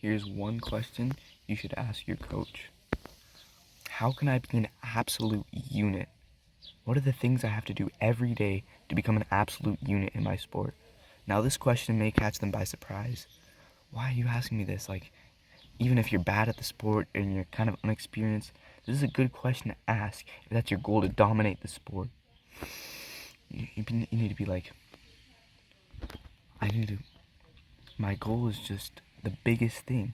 Here's one question you should ask your coach. How can I be an absolute unit? What are the things I have to do every day to become an absolute unit in my sport? Now, this question may catch them by surprise. Why are you asking me this? Like, even if you're bad at the sport and you're kind of unexperienced, this is a good question to ask if that's your goal, to dominate the sport. You need to be like, my goal is just the biggest thing.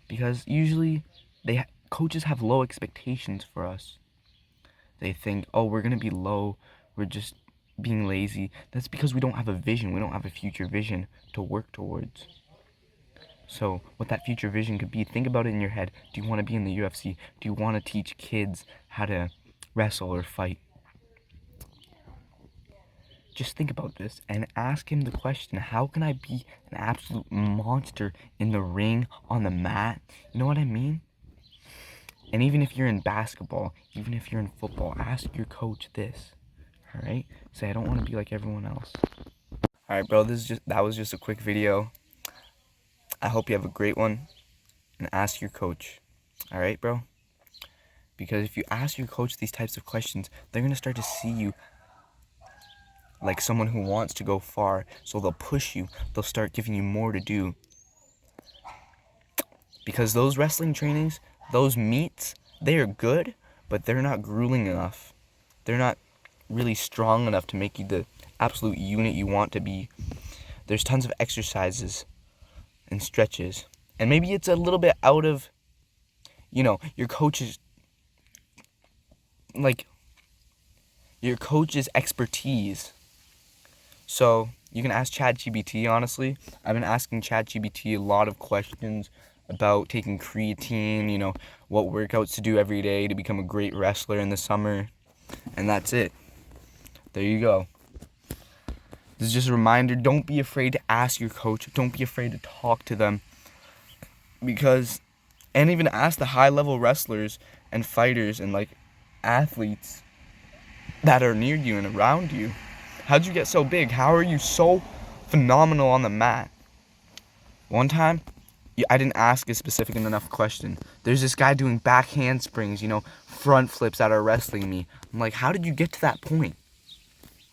Because usually coaches have low expectations for us. They think, oh, we're going to be low, we're just being lazy. That's because we don't have a vision, we don't have a future vision to work towards. So what that future vision could be, think about it in your head. Do you want to be in the UFC? Do you want to teach kids how to wrestle or fight? Just think about this and ask him the question, how can I be an absolute monster in the ring, on the mat? You know what I mean? And even if you're in basketball, even if you're in football, ask your coach this. Alright? Say, I don't want to be like everyone else. Alright, bro, that was just a quick video. I hope you have a great one. And ask your coach. Alright, bro? Because if you ask your coach these types of questions, they're going to start to see you like someone who wants to go far. So they'll push you. They'll start giving you more to do. Because those wrestling trainings, those meets, they are good, but they're not grueling enough. They're not really strong enough to make you the absolute unit you want to be. There's tons of exercises and stretches. And maybe it's a little bit out of, your coach's expertise. So you can ask ChatGPT, honestly. I've been asking ChatGPT a lot of questions about taking creatine, what workouts to do every day to become a great wrestler in the summer. And that's it. There you go. This is just a reminder, don't be afraid to ask your coach. Don't be afraid to talk to them. And even ask the high-level wrestlers and fighters and, athletes that are near you and around you. How'd you get so big? How are you so phenomenal on the mat? One time, I didn't ask a specific enough question. There's this guy doing back handsprings, front flips that are wrestling me. I'm like, how did you get to that point?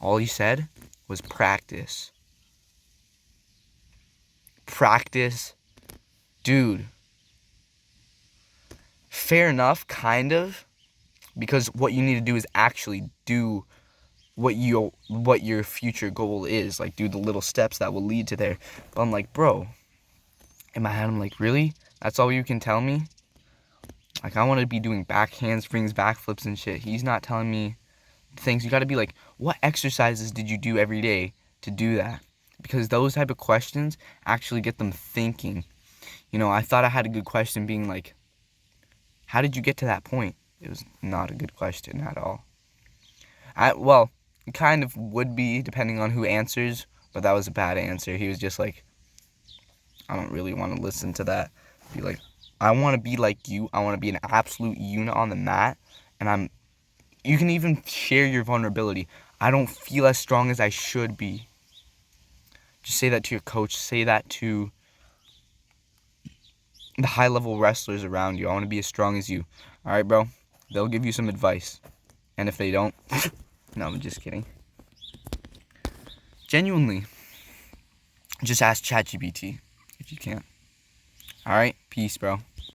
All he said was practice. Practice? Dude. Fair enough, kind of. Because what you need to do is actually do what your future goal is. Like, do the little steps that will lead to there. But I'm like, bro. In my head, I'm like, really? That's all you can tell me? Like, I want to be doing back handsprings, backflips and shit. He's not telling me things. You got to be like, what exercises did you do every day to do that? Because those type of questions actually get them thinking. I thought I had a good question being like, how did you get to that point? It was not a good question at all. It kind of would be depending on who answers, but that was a bad answer. He was just like, I don't really want to listen to that. Be like, I want to be like you. I want to be an absolute unit on the mat. And you can even share your vulnerability. I don't feel as strong as I should be. Just say that to your coach. Say that to the high-level wrestlers around you. I want to be as strong as you. All right, bro? They'll give you some advice. And if they don't, no, I'm just kidding. Genuinely, just ask ChatGPT if you can. All right? Peace, bro.